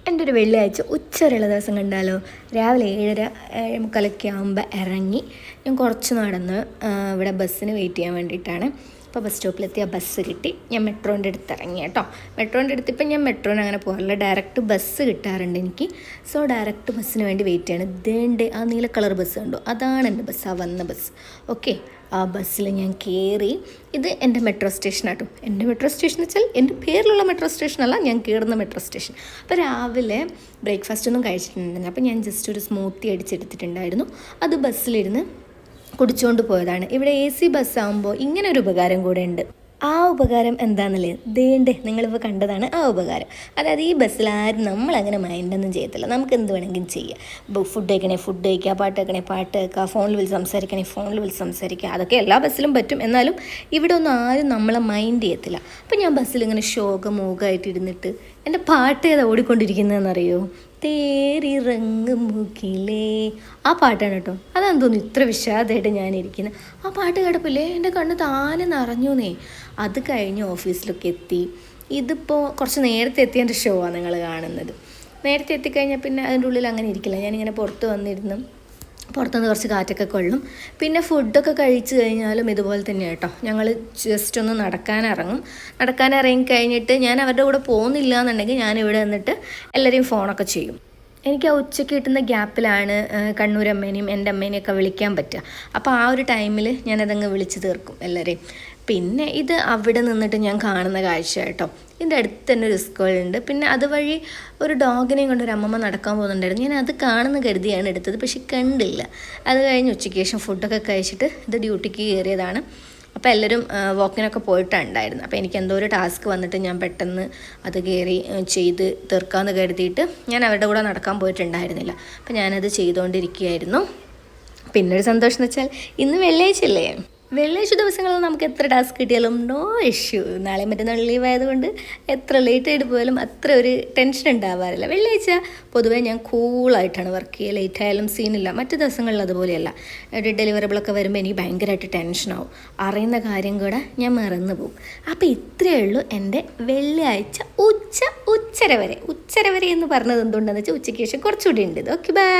എൻ്റെ ഒരു വെള്ളിയാഴ്ച ഉച്ചവരെയുള്ള ദിവസം കണ്ടാലോ. രാവിലെ 7:30 7:45 ആകുമ്പോൾ ഇറങ്ങി ഞാൻ കുറച്ച് നടന്ന് ഇവിടെ ബസ്സിന് വെയിറ്റ് ചെയ്യാൻ വേണ്ടിയിട്ടാണ്. അപ്പോൾ ബസ് സ്റ്റോപ്പിലെത്തി ആ ബസ് കിട്ടി. ഞാൻ മെട്രോൻ്റെ അടുത്ത് ഇറങ്ങി കേട്ടോ. മെട്രോൻ്റെ അടുത്ത് ഇപ്പം ഞാൻ മെട്രോന് അങ്ങനെ പോകാറില്ല, ഡയറക്റ്റ് ബസ് കിട്ടാറുണ്ട് എനിക്ക്. സോ ഡയറക്റ്റ് ബസ്സിന് വേണ്ടി വെയിറ്റ് ചെയ്യാണ്. ഇതേണ്ട് ആ നീല കളർ ബസ് കണ്ടോ, അതാണ് എൻ്റെ ബസ്, ആ വന്ന ബസ്. ഓക്കെ, ആ ബസ്സിൽ ഞാൻ കയറി. ഇത് എൻ്റെ മെട്രോ സ്റ്റേഷനാട്ടോ. എൻ്റെ മെട്രോ സ്റ്റേഷൻ വെച്ചാൽ എൻ്റെ പേരിലുള്ള മെട്രോ സ്റ്റേഷനല്ല, ഞാൻ കയറുന്ന മെട്രോ സ്റ്റേഷൻ. അപ്പോൾ രാവിലെ ബ്രേക്ക്ഫാസ്റ്റ് ഒന്നും കഴിച്ചിട്ടുണ്ടായിരുന്നു. അപ്പോൾ ഞാൻ ജസ്റ്റ് ഒരു സ്മൂത്തി അടിച്ചെടുത്തിട്ടുണ്ടായിരുന്നു. അത് ബസ്സിലിരുന്ന് കുടിച്ചുകൊണ്ട് പോയതാണ്. ഇവിടെ AC ബസ്സാകുമ്പോൾ ഇങ്ങനെ ഒരു ഉപകാരം കൂടെ ഉണ്ട്. ആ ഉപകാരം എന്താണെന്നല്ലേ, ദേണ്ടേ നിങ്ങളിപ്പോൾ കണ്ടതാണ് ആ ഉപകാരം. അതായത് ഈ ബസ്സിൽ ആരും നമ്മളങ്ങനെ മൈൻഡൊന്നും ചെയ്യത്തില്ല, നമുക്ക് എന്ത് വേണമെങ്കിലും ചെയ്യാം. ഫുഡ് കഴിക്കണേ ഫുഡ് കഴിക്കുക, പാട്ട് കേൾക്കണേ പാട്ട് കേൾക്കുക, ഫോണിൽ വിളിച്ച് സംസാരിക്കണേ ഫോണിൽ വിളിച്ച് സംസാരിക്കുക. അതൊക്കെ എല്ലാ ബസ്സിലും പറ്റും. എന്നാലും ഇവിടെ ഒന്നും ആരും നമ്മളെ മൈൻഡ് ചെയ്യത്തില്ല. അപ്പോൾ ഞാൻ ബസ്സിലിങ്ങനെ ശോകമൂകമായിട്ടിരുന്നിട്ട് എൻ്റെ പാട്ട് ഏതാ ഓടിക്കൊണ്ടിരിക്കുന്നതെന്നറിയോ, തേരിറങ്ങ് മുകിലേ, ആ പാട്ടാണ് കേട്ടോ. അതാണെന്ന് തോന്നുന്നു ഇത്ര വിഷാദമായിട്ട് ഞാനിരിക്കുന്നത്. ആ പാട്ട് കേട്ടപ്പോഴേ എൻ്റെ കണ്ണ് താനെ നിറഞ്ഞൂന്നേ. അത് കഴിഞ്ഞ് ഓഫീസിലൊക്കെ എത്തി. ഇതിപ്പോൾ കുറച്ച് നേരത്തെ എത്തിയതിൻ്റെ ഷോ ആണ് നിങ്ങൾ കാണുന്നത്. നേരത്തെ എത്തിക്കഴിഞ്ഞാൽ പിന്നെ അതിൻ്റെ ഉള്ളിൽ അങ്ങനെ ഇരിക്കില്ല. ഞാനിങ്ങനെ പുറത്ത് വന്നിരുന്നു, പുറത്തുനിന്ന് കുറച്ച് കാറ്റൊക്കെ കൊള്ളും. പിന്നെ ഫുഡൊക്കെ കഴിച്ച് കഴിഞ്ഞാലും ഇതുപോലെ തന്നെ കേട്ടോ. ഞങ്ങൾ ജസ്റ്റ് ഒന്ന് നടക്കാനിറങ്ങി കഴിഞ്ഞിട്ട് ഞാൻ അവരുടെ കൂടെ പോകുന്നില്ല എന്നുണ്ടെങ്കിൽ ഞാനിവിടെ നിന്നിട്ട് എല്ലാവരെയും ഫോണൊക്കെ ചെയ്യും. എനിക്ക് ആ ഉച്ചയ്ക്ക് കിട്ടുന്ന ഗ്യാപ്പിലാണ് കണ്ണൂരമ്മേനെയും എൻ്റെ അമ്മേനെയൊക്കെ വിളിക്കാൻ പറ്റുക. അപ്പോൾ ആ ഒരു ടൈമിൽ ഞാനതങ്ങ് വിളിച്ച് തീർക്കും എല്ലാവരെയും. പിന്നെ ഇത് അവിടെ നിന്നിട്ട് ഞാൻ കാണുന്ന കാഴ്ച കേട്ടോ. ഇതിൻ്റെ അടുത്ത് തന്നെ ഒരു സ്കൂളുണ്ട്. പിന്നെ അതുവഴി ഒരു ഡോഗിനെയും കൊണ്ട് ഒരു അമ്മമ്മ നടക്കാൻ പോകുന്നുണ്ടായിരുന്നു. ഞാൻ അത് കാണുന്ന കരുതിയാണ് എടുത്തത്, പക്ഷെ കണ്ടില്ല. അത് കഴിഞ്ഞ് ഉച്ചയ്ക്ക് ശേഷം ഫുഡൊക്കെ കഴിച്ചിട്ട് ഇത് ഡ്യൂട്ടിക്ക് കയറിയതാണ്. അപ്പോൾ എല്ലാവരും വാക്കിനൊക്കെ പോയിട്ടുണ്ടായിരുന്നു. അപ്പോൾ എനിക്ക് എന്തോ ഒരു ടാസ്ക് വന്നിട്ട് ഞാൻ പെട്ടെന്ന് അത് കയറി ചെയ്ത് തീർക്കാമെന്ന് കരുതിയിട്ട് ഞാൻ അവരുടെ കൂടെ നടക്കാൻ പോയിട്ടുണ്ടായിരുന്നില്ല. അപ്പോൾ ഞാനത് ചെയ്തുകൊണ്ടിരിക്കുകയായിരുന്നു. പിന്നൊരു സന്തോഷം എന്ന് വെച്ചാൽ ഇന്ന് വെള്ളിയാഴ്ചയല്ലേ. വെള്ളിയാഴ്ച ദിവസങ്ങളിൽ നമുക്ക് എത്ര ടാസ്ക് കിട്ടിയാലും നോ ഇഷ്യൂ. നാളെ മറ്റന്നാൾ ലീവ് ആയതുകൊണ്ട് എത്ര ലേറ്റ് ആയിട്ട് പോയാലും അത്ര ഒരു ടെൻഷൻ ഉണ്ടാവാറില്ല. വെള്ളിയാഴ്ച പൊതുവേ ഞാൻ കൂളായിട്ടാണ് വർക്ക് ചെയ്യുക. ലേറ്റ് ആയാലും സീനില്ല. മറ്റു ദിവസങ്ങളിൽ അതുപോലെയല്ല. ഒരു ഡെലിവറബിളൊക്കെ വരുമ്പോൾ എനിക്ക് ഭയങ്കരമായിട്ട് ടെൻഷനാവും. അറിയുന്ന കാര്യം കൂടെ ഞാൻ മറന്നു പോകും. അപ്പോൾ ഇത്രയേ ഉള്ളൂ എൻ്റെ വെള്ളിയാഴ്ച ഉച്ചര വരെ എന്ന് പറഞ്ഞത് എന്തുകൊണ്ടാണെന്ന് വെച്ചാൽ ഉച്ചയ്ക്ക് ശേഷം കുറച്ചുകൂടി ഉണ്ട്. Okay, by.